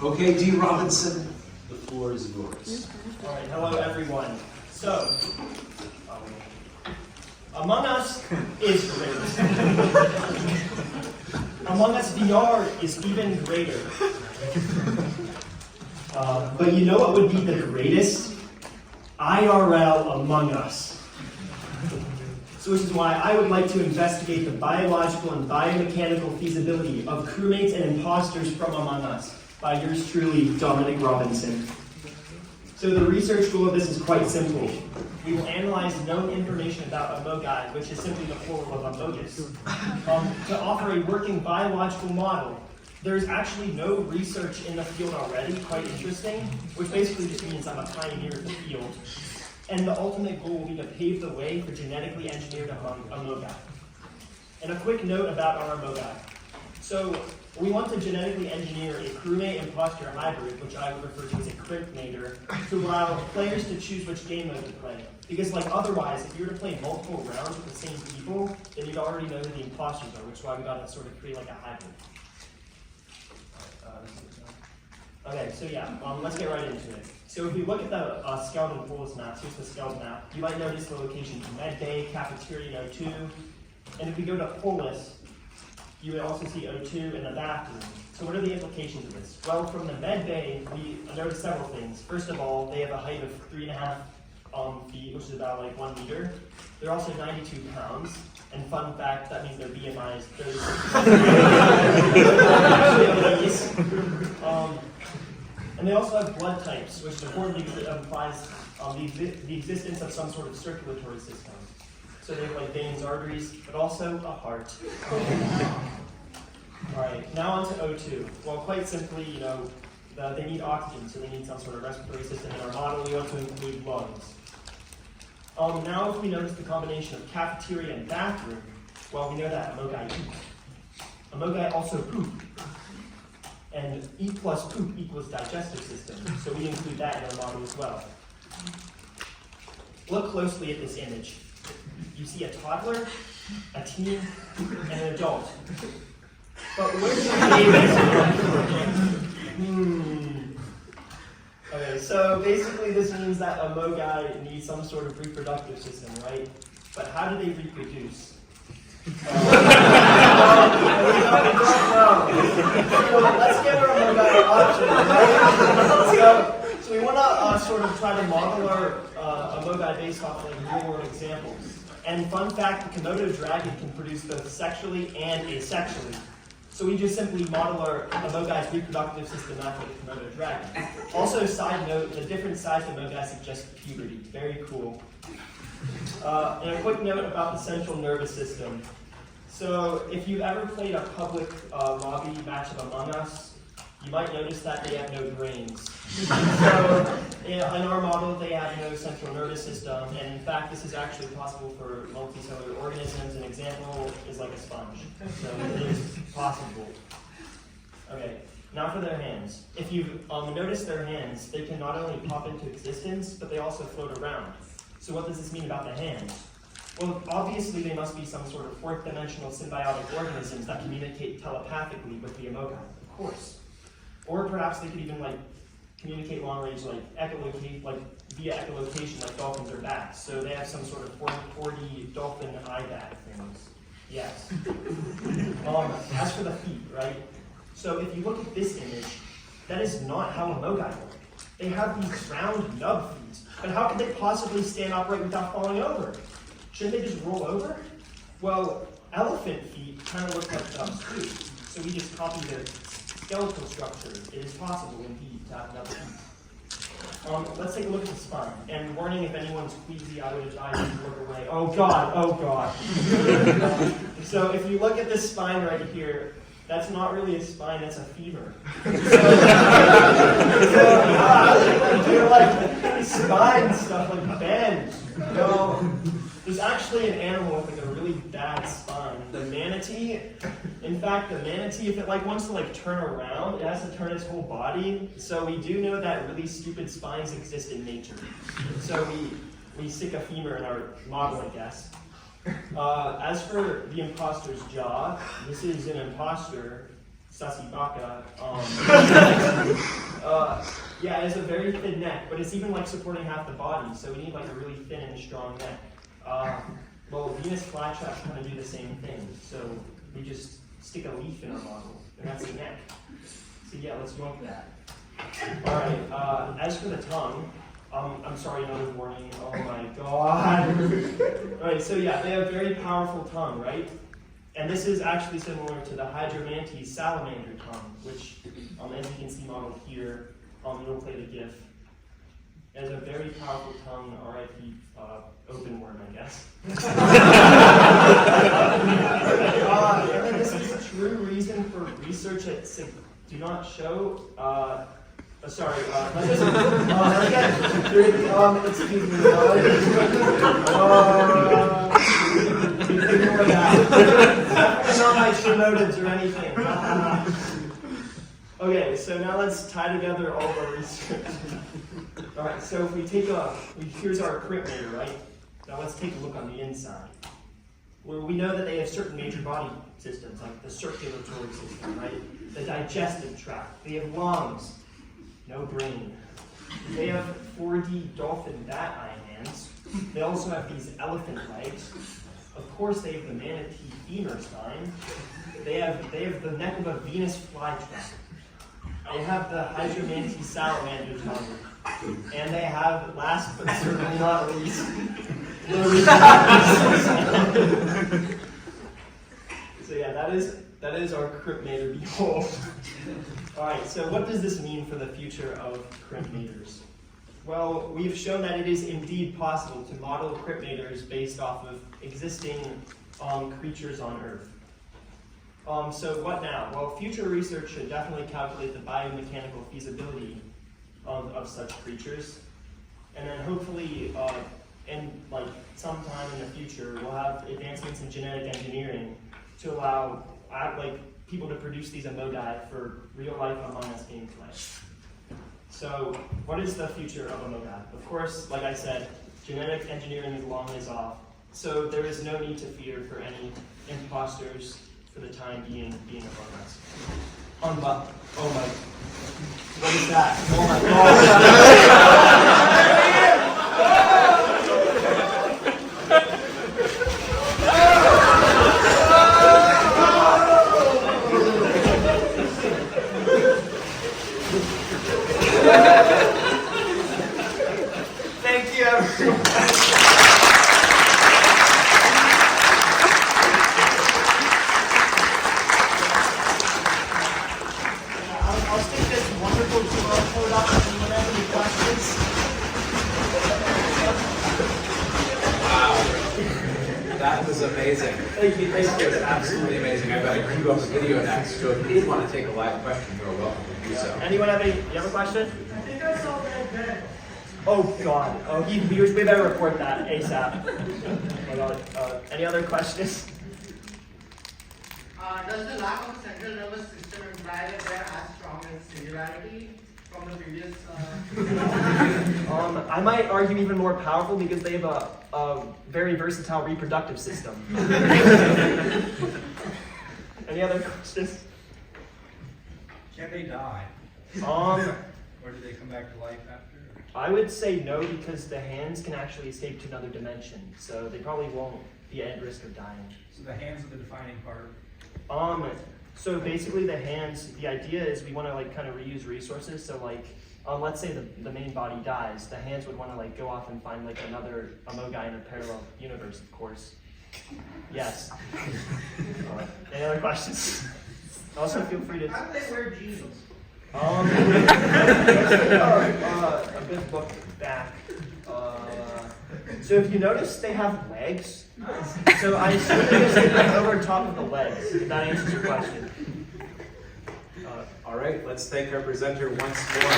Okay, D. Robinson, the floor is yours. All right, hello everyone. So, Among Us is great. Among Us VR is even greater. But you know what would be the greatest? IRL Among Us. So which is why I would like to investigate the biological and biomechanical feasibility of crewmates and imposters from Among Us by yours truly, Dominic Robinson. So the research goal of this is quite simple. We will analyze known information about amogai, which is simply the plural of amogus, to offer a working biological model. There's actually no research in the field already, quite interesting, which basically just means I'm a pioneer in the field. And the ultimate goal will be to pave the way for genetically engineered amogai. And a quick note about our amogai. So we want to genetically engineer a crewmate imposter hybrid, which I would refer to as a crimpmator, to allow players to choose which game mode to play. Because like otherwise, if you were to play multiple rounds with the same people, then you'd already know who the imposters are, which is why we got to sort of create like a hybrid. Okay, so yeah, let's get right into it. So if you look at the skeleton pools maps, here's the skeleton map, you might notice the locations Med Bay, Cafeteria, and O2. And if we go to Polis, you would also see O2 in the bathroom. So what are the implications of this? Well, from the Med Bay, we noticed several things. First of all, they have a height of 3.5 feet, which is about like 1 meter. They're also 92 pounds. And fun fact, that means their BMI is 36. And they also have blood types, which importantly implies the existence of some sort of circulatory system. So they have like veins, arteries, but also a heart. All right, now on to O2. Well, quite simply, you know, they need oxygen, so they need some sort of respiratory system. In our model, we also include lungs. Now, if we notice the combination of cafeteria and bathroom, well, we know that amogai eat. Amogai also poop. And eat plus poop equals digestive system, so we include that in our model as well. Look closely at this image. You see a toddler, a teen, and an adult. But where's the baby? Okay, so basically this means that amogai need some sort of reproductive system, right? But how do they reproduce? Let's get our amogai options, right? So we want to sort of try to model our amogai based off like real-world examples. And fun fact, the Komodo dragon can produce both sexually and asexually. So we just simply model our amogai's reproductive system after the Komodo dragon. Also, side note, the different sized amogai suggest puberty. Very cool. And a quick note about the central nervous system. So if you've ever played a public lobby match of Among Us, you might notice that they have no brains. So in our model, they have no central nervous system, and in fact, this is actually possible for multicellular organisms. An example is like a sponge. So it is possible. Okay, now for their hands. If you've noticed their hands, they can not only pop into existence, but they also float around. So what does this mean about the hands? Well, obviously they must be some sort of fourth-dimensional symbiotic organisms that communicate telepathically with the amogai, of course. Or perhaps they could even like communicate long-range like echolocate, like via echolocation like dolphins or bats. So they have some sort of 4D dolphin eye bat things. Yes. As for the feet, right? So if you look at this image, that is not how amogai work. They have these round nub feet. But how could they possibly stand upright without falling over? Shouldn't they just roll over? Well, elephant feet kind of look like nubs too. So we just copy their skeletal structure. It is possible indeed to have nub feet. Let's take a look at the spine. And warning, if anyone's queasy, I would advise you to look away. Oh God, oh God. So if you look at this spine right here, that's not really a spine, that's a femur. They're like spine stuff, like bend. No, there's actually an animal with like a really bad spine. The manatee. In fact, the manatee, if it like wants to like turn around, it has to turn its whole body. So we do know that really stupid spines exist in nature. So we stick a femur in our model, I guess. As for the imposter's jaw, this is an imposter. Sussy Baka. Yeah, it has a very thin neck, but it's even like supporting half the body, so we need like a really thin and strong neck. Well, Venus flytraps kind of do the same thing, so we just stick a leaf in our model, and that's the neck. So yeah, let's go into that. All right, as for the tongue, I'm sorry, another warning. Oh my god. All right, so yeah, they have a very powerful tongue, right? And this is actually similar to the Hydromantes salamander tongue, which, as you can see modeled here, it'll play the GIF. It has a very powerful tongue, RIP, open worm, I guess. And then this is a true reason for research at do not show. Sorry, excuse me. Ignore that. It's not my true motives or anything. Okay, so now let's tie together all of our research. All right, so if we take here's our crimpmator, right? Now let's take a look on the inside. Where we know that they have certain major body systems, like the circulatory system, right? The digestive tract. They have lungs, no brain. They have 4D dolphin bat eye hands. They also have these elephant legs. Of course, they have the manatee femur spine. They have the neck of a Venus flytrap. They have the Hydromantes salamander tongue. And they have, last but certainly not least, so yeah, that is our crimpmator behold. Alright, so what does this mean for the future of crimpmators? Well, we've shown that it is indeed possible to model crimpmators based off of existing creatures on Earth. So what now? Well, future research should definitely calculate the biomechanical feasibility of such creatures, and then hopefully, sometime in the future, we'll have advancements in genetic engineering to allow people to produce these amodi for real life Among Us gameplay. So, what is the future of amodi? Of course, like I said, genetic engineering is a long ways off, so there is no need to fear for any imposters for the time being Among Us. Oh my, what is that? Oh my Thank you, everyone. I'll stick this wonderful QR code up if anyone has any questions. Wow. That was amazing. Thank you. This was absolutely amazing. I've got to queue up the video next, so if you did want to take a live question, you're welcome to do so. Anyone have you have a question? I think I saw that bed. Oh God. Oh, we better report that ASAP. Oh God. Any other questions? Does the lack of a central nervous system imply that they are as strong as singularity from the previous? I might argue even more powerful because they have a very versatile reproductive system. Any other questions? Can they die? Or do they come back to life after? I would say no, because the hands can actually escape to another dimension, so they probably won't be at risk of dying. So the hands are the defining part. So basically the hands, the idea is we want to kind of reuse resources. So let's say the main body dies, the hands would want to go off and find another Amogai in a parallel universe, of course. Yes. Any other questions? Also feel free to. How do they wear jeans? A good look back. So if you notice, they have legs. So I assume they just sit over top of the legs, if that answers your question. All right, let's thank our presenter once more.